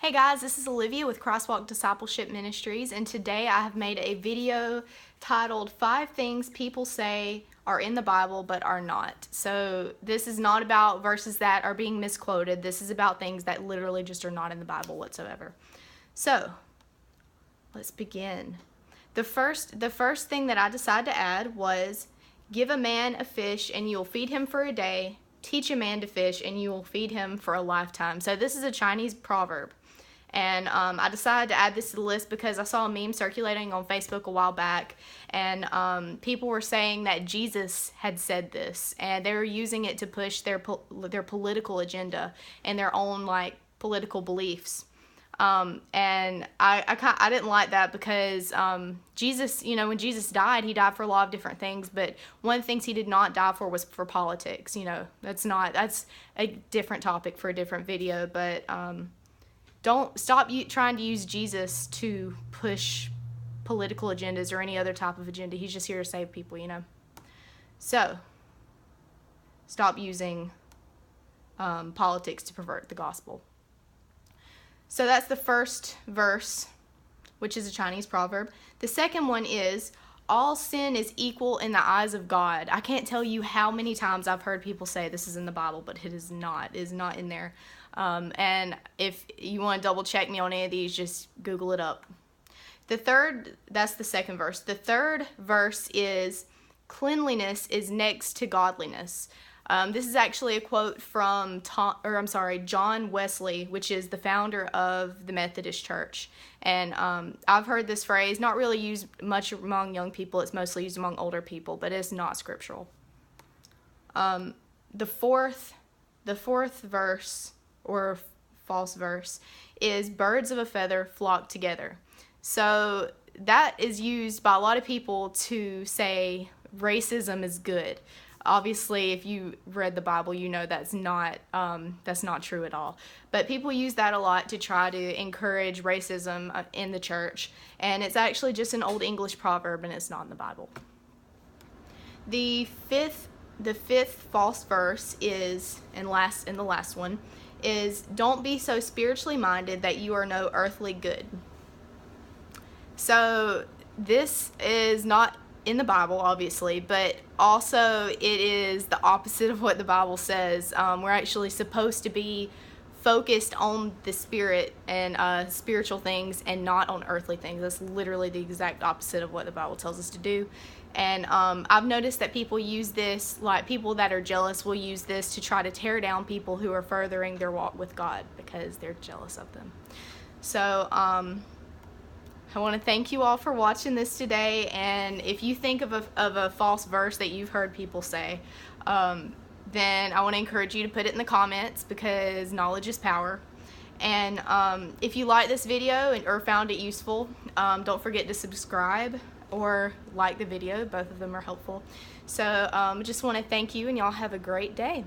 Hey guys, this is Olivia with Crosswalk Discipleship Ministries, and today I have made a video titled 5 Things People Say Are in the Bible But Are Not. So this is not about verses that are being misquoted. This is about things that literally just are not in the Bible whatsoever. So let's begin. The first thing that I decided to add was, give a man a fish and you will feed him for a day. Teach a man to fish and you will feed him for a lifetime. So this is a Chinese proverb. And I decided to add this to the list because I saw a meme circulating on Facebook a while back, and people were saying that Jesus had said this, and they were using it to push their political agenda and their own political beliefs. And I didn't like that because Jesus, when Jesus died, he died for a lot of different things, but one of the things he did not die for was for politics. That's a different topic for a different video, but don't stop trying to use Jesus to push political agendas or any other type of agenda. He's just here to save people, So, stop using politics to pervert the gospel. So that's the first verse, which is a Chinese proverb. The second one is, all sin is equal in the eyes of God. I can't tell you how many times I've heard people say this is in the Bible, but it is not. It is not in there. And if you want to double check me on any of these, just Google it up. That's the second verse. The third verse is, cleanliness is next to godliness. This is actually a quote from John Wesley, which is the founder of the Methodist Church. And I've heard this phrase not really used much among young people. It's mostly used among older people, but it's not scriptural. The fourth verse, or false verse, is birds of a feather flock together. So that is used by a lot of people to say racism is good. Obviously, if you read the Bible, you know that's not true at all. But people use that a lot to try to encourage racism in the church, and it's actually just an old English proverb, and it's not in the Bible. The fifth false verse is, and the last one, is, don't be so spiritually minded that you are no earthly good. So this is not in the Bible, obviously, but also it is the opposite of what the Bible says. We're actually supposed to be focused on the spirit and spiritual things and not on earthly things. That's literally the exact opposite of what the Bible tells us to do. And I've noticed that people use this, like people that are jealous will use this to try to tear down people who are furthering their walk with God because they're jealous of them. So I want to thank you all for watching this today, and if you think of a false verse that you've heard people say, then I want to encourage you to put it in the comments, because knowledge is power. And if you like this video or found it useful, don't forget to subscribe or like the video. Both of them are helpful. So I just want to thank you, and y'all have a great day.